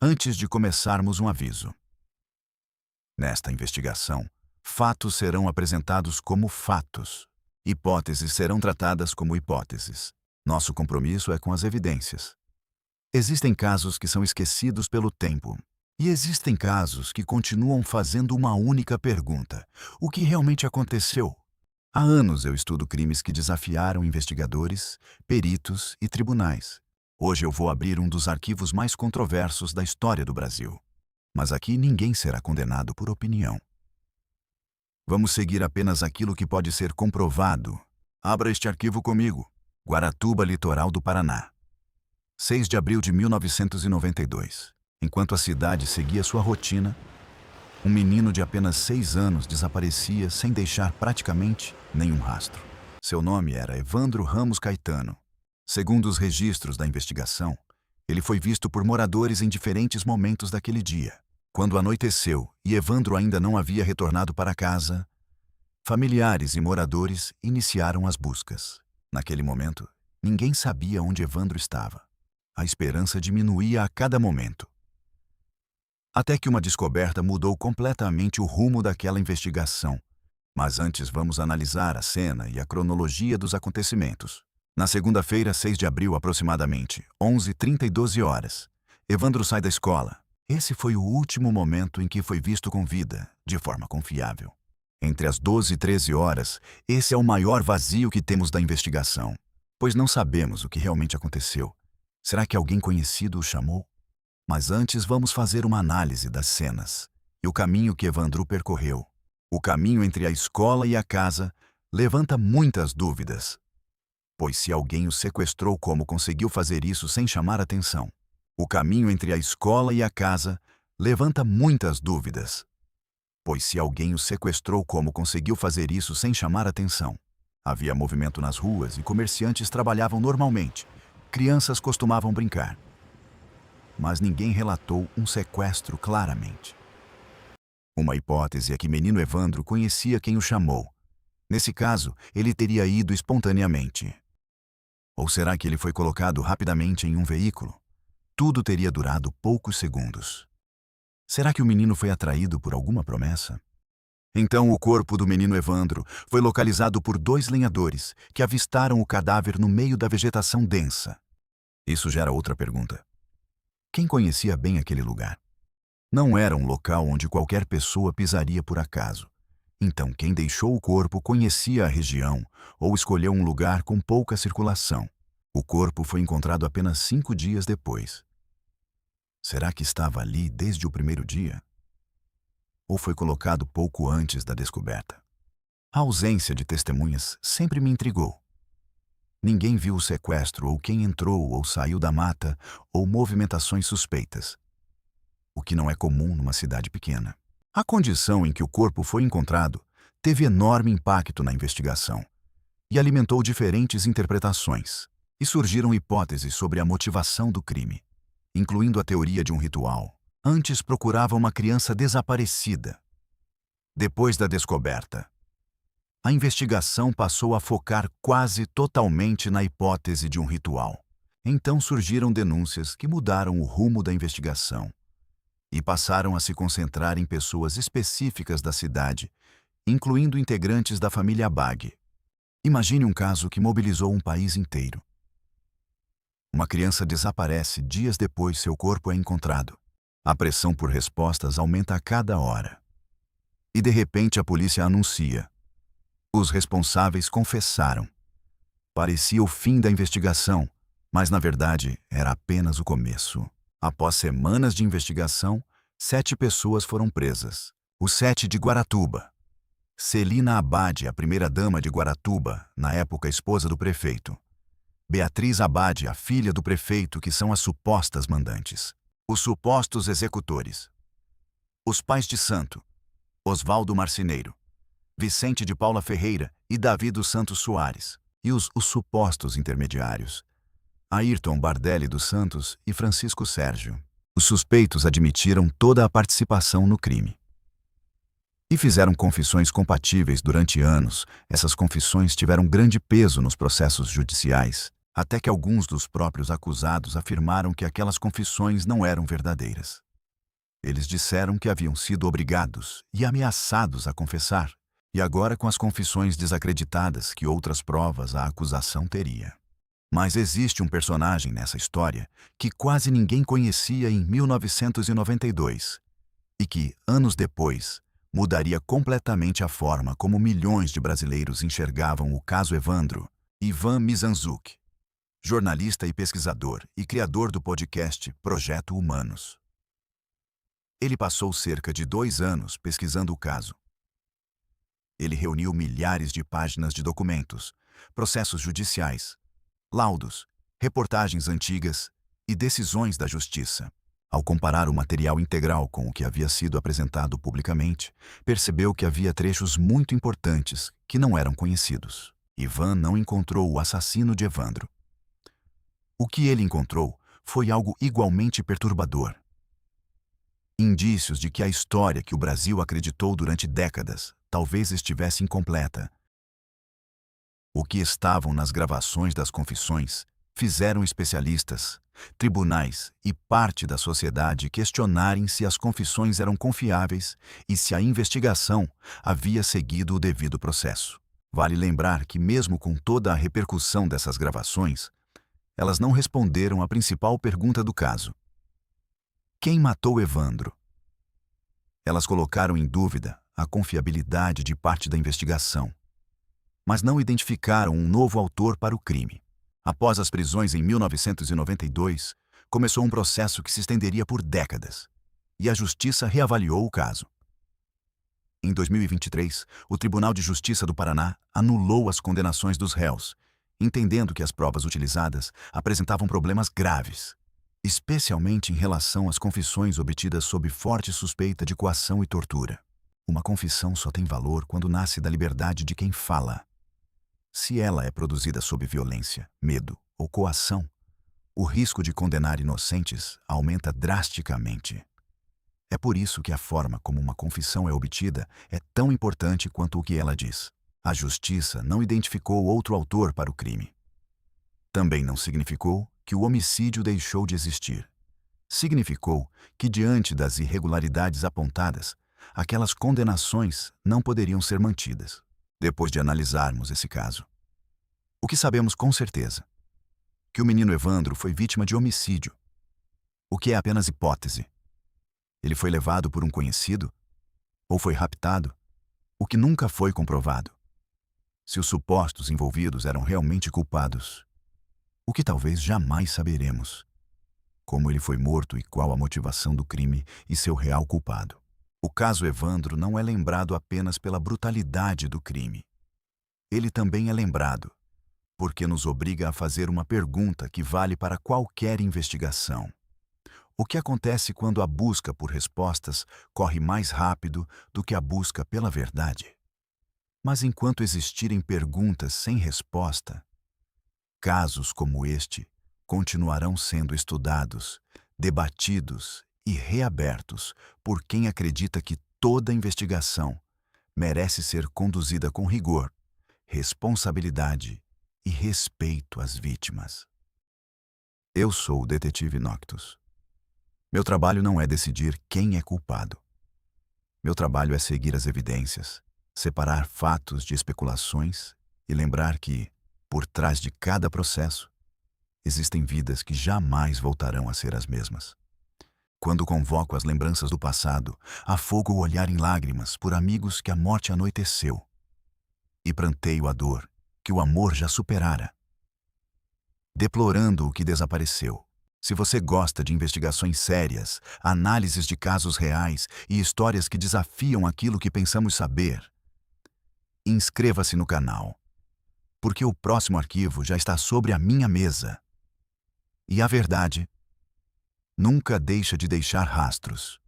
Antes de começarmos, um aviso. Nesta investigação, fatos serão apresentados como fatos. Hipóteses serão tratadas como hipóteses. Nosso compromisso é com as evidências. Existem casos que são esquecidos pelo tempo. E existem casos que continuam fazendo uma única pergunta: o que realmente aconteceu? Há anos eu estudo crimes que desafiaram investigadores, peritos e tribunais. Hoje eu vou abrir um dos arquivos mais controversos da história do Brasil. Mas aqui ninguém será condenado por opinião. Vamos seguir apenas aquilo que pode ser comprovado. Abra este arquivo comigo. Guaratuba, litoral do Paraná. 6 de abril de 1992. Enquanto a cidade seguia sua rotina, um menino de apenas 6 anos desaparecia sem deixar praticamente nenhum rastro. Seu nome era Evandro Ramos Caetano. Segundo os registros da investigação, ele foi visto por moradores em diferentes momentos daquele dia. Quando anoiteceu e Evandro ainda não havia retornado para casa, familiares e moradores iniciaram as buscas. Naquele momento, ninguém sabia onde Evandro estava. A esperança diminuía a cada momento. Até que uma descoberta mudou completamente o rumo daquela investigação. Mas antes vamos analisar a cena e a cronologia dos acontecimentos. Na segunda-feira, 6 de abril, aproximadamente, 11h30 e 12 horas, Evandro sai da escola. Esse foi o último momento em que foi visto com vida, de forma confiável. Entre as 12 e 13 horas, esse é o maior vazio que temos da investigação, pois não sabemos o que realmente aconteceu. Será que alguém conhecido o chamou? Mas antes vamos fazer uma análise das cenas e o caminho que Evandro percorreu. O caminho entre a escola e a casa levanta muitas dúvidas. Pois se alguém o sequestrou, como conseguiu fazer isso sem chamar atenção? O caminho entre a escola e a casa levanta muitas dúvidas. Pois se alguém o sequestrou, como conseguiu fazer isso sem chamar atenção? Havia movimento nas ruas e comerciantes trabalhavam normalmente. Crianças costumavam brincar. Mas ninguém relatou um sequestro claramente. Uma hipótese é que menino Evandro conhecia quem o chamou. Nesse caso, ele teria ido espontaneamente. Ou será que ele foi colocado rapidamente em um veículo? Tudo teria durado poucos segundos. Será que o menino foi atraído por alguma promessa? Então o corpo do menino Evandro foi localizado por 2 lenhadores que avistaram o cadáver no meio da vegetação densa. Isso gera outra pergunta. Quem conhecia bem aquele lugar? Não era um local onde qualquer pessoa pisaria por acaso. Então quem deixou o corpo conhecia a região ou escolheu um lugar com pouca circulação. O corpo foi encontrado apenas 5 dias depois. Será que estava ali desde o primeiro dia? Ou foi colocado pouco antes da descoberta? A ausência de testemunhas sempre me intrigou. Ninguém viu o sequestro ou quem entrou ou saiu da mata ou movimentações suspeitas, o que não é comum numa cidade pequena. A condição em que o corpo foi encontrado teve enorme impacto na investigação e alimentou diferentes interpretações, e surgiram hipóteses sobre a motivação do crime, incluindo a teoria de um ritual. Antes procurava uma criança desaparecida. Depois da descoberta, a investigação passou a focar quase totalmente na hipótese de um ritual. Então surgiram denúncias que mudaram o rumo da investigação e passaram a se concentrar em pessoas específicas da cidade, incluindo integrantes da família Abag. Imagine um caso que mobilizou um país inteiro. Uma criança desaparece, dias depois seu corpo é encontrado. A pressão por respostas aumenta a cada hora. E de repente a polícia anuncia: os responsáveis confessaram. Parecia o fim da investigação, mas na verdade era apenas o começo. Após semanas de investigação, 7 pessoas foram presas. Os 7 de Guaratuba. Celina Abade, a primeira-dama de Guaratuba, na época esposa do prefeito. Beatriz Abade, a filha do prefeito, que são as supostas mandantes. Os supostos executores. Os pais de santo: Oswaldo Marceneiro, Vicente de Paula Ferreira e Davi dos Santos Soares. E os supostos intermediários: Ayrton Bardelli dos Santos e Francisco Sérgio. Os suspeitos admitiram toda a participação no crime. E fizeram confissões compatíveis durante anos. Essas confissões tiveram grande peso nos processos judiciais. até que alguns dos próprios acusados afirmaram que aquelas confissões não eram verdadeiras. Eles disseram que haviam sido obrigados e ameaçados a confessar, e agora com as confissões desacreditadas que outras provas a acusação teria. Mas existe um personagem nessa história que quase ninguém conhecia em 1992 e que, anos depois, mudaria completamente a forma como milhões de brasileiros enxergavam o caso Evandro. Ivan Mizanzuki, jornalista e pesquisador e criador do podcast Projeto Humanos. Ele passou cerca de 2 anos pesquisando o caso. Ele reuniu milhares de páginas de documentos, processos judiciais, laudos, reportagens antigas e decisões da justiça. Ao comparar o material integral com o que havia sido apresentado publicamente, percebeu que havia trechos muito importantes que não eram conhecidos. Ivan não encontrou o assassino de Evandro. O que ele encontrou foi algo igualmente perturbador. Indícios de que a história que o Brasil acreditou durante décadas talvez estivesse incompleta. O que estavam nas gravações das confissões fizeram especialistas, tribunais e parte da sociedade questionarem se as confissões eram confiáveis e se a investigação havia seguido o devido processo. Vale lembrar que, mesmo com toda a repercussão dessas gravações, elas não responderam à principal pergunta do caso: quem matou Evandro? Elas colocaram em dúvida a confiabilidade de parte da investigação, mas não identificaram um novo autor para o crime. Após as prisões em 1992, começou um processo que se estenderia por décadas, e a Justiça reavaliou o caso. Em 2023, o Tribunal de Justiça do Paraná anulou as condenações dos réus, entendendo que as provas utilizadas apresentavam problemas graves, especialmente em relação às confissões obtidas sob forte suspeita de coação e tortura. Uma confissão só tem valor quando nasce da liberdade de quem fala. Se ela é produzida sob violência, medo ou coação, o risco de condenar inocentes aumenta drasticamente. É por isso que a forma como uma confissão é obtida é tão importante quanto o que ela diz. A Justiça não identificou outro autor para o crime. Também não significou que o homicídio deixou de existir. Significou que, diante das irregularidades apontadas, aquelas condenações não poderiam ser mantidas. Depois de analisarmos esse caso, o que sabemos com certeza? Que o menino Evandro foi vítima de homicídio, o que é apenas hipótese. Ele foi levado por um conhecido? Ou foi raptado? O que nunca foi comprovado. Se os supostos envolvidos eram realmente culpados, o que talvez jamais saberemos. Como ele foi morto e qual a motivação do crime e seu real culpado. O caso Evandro não é lembrado apenas pela brutalidade do crime. Ele também é lembrado porque nos obriga a fazer uma pergunta que vale para qualquer investigação. O que acontece quando a busca por respostas corre mais rápido do que a busca pela verdade? Mas enquanto existirem perguntas sem resposta, casos como este continuarão sendo estudados, debatidos e reabertos por quem acredita que toda investigação merece ser conduzida com rigor, responsabilidade e respeito às vítimas. Eu sou o detetive Noctus. Meu trabalho não é decidir quem é culpado. Meu trabalho é seguir as evidências, separar fatos de especulações e lembrar que, por trás de cada processo, existem vidas que jamais voltarão a ser as mesmas. Quando convoco as lembranças do passado, afogo o olhar em lágrimas por amigos que a morte anoiteceu e pranteio a dor que o amor já superara, deplorando o que desapareceu. Se você gosta de investigações sérias, análises de casos reais e histórias que desafiam aquilo que pensamos saber, inscreva-se no canal, porque o próximo arquivo já está sobre a minha mesa. E a verdade nunca deixa de deixar rastros.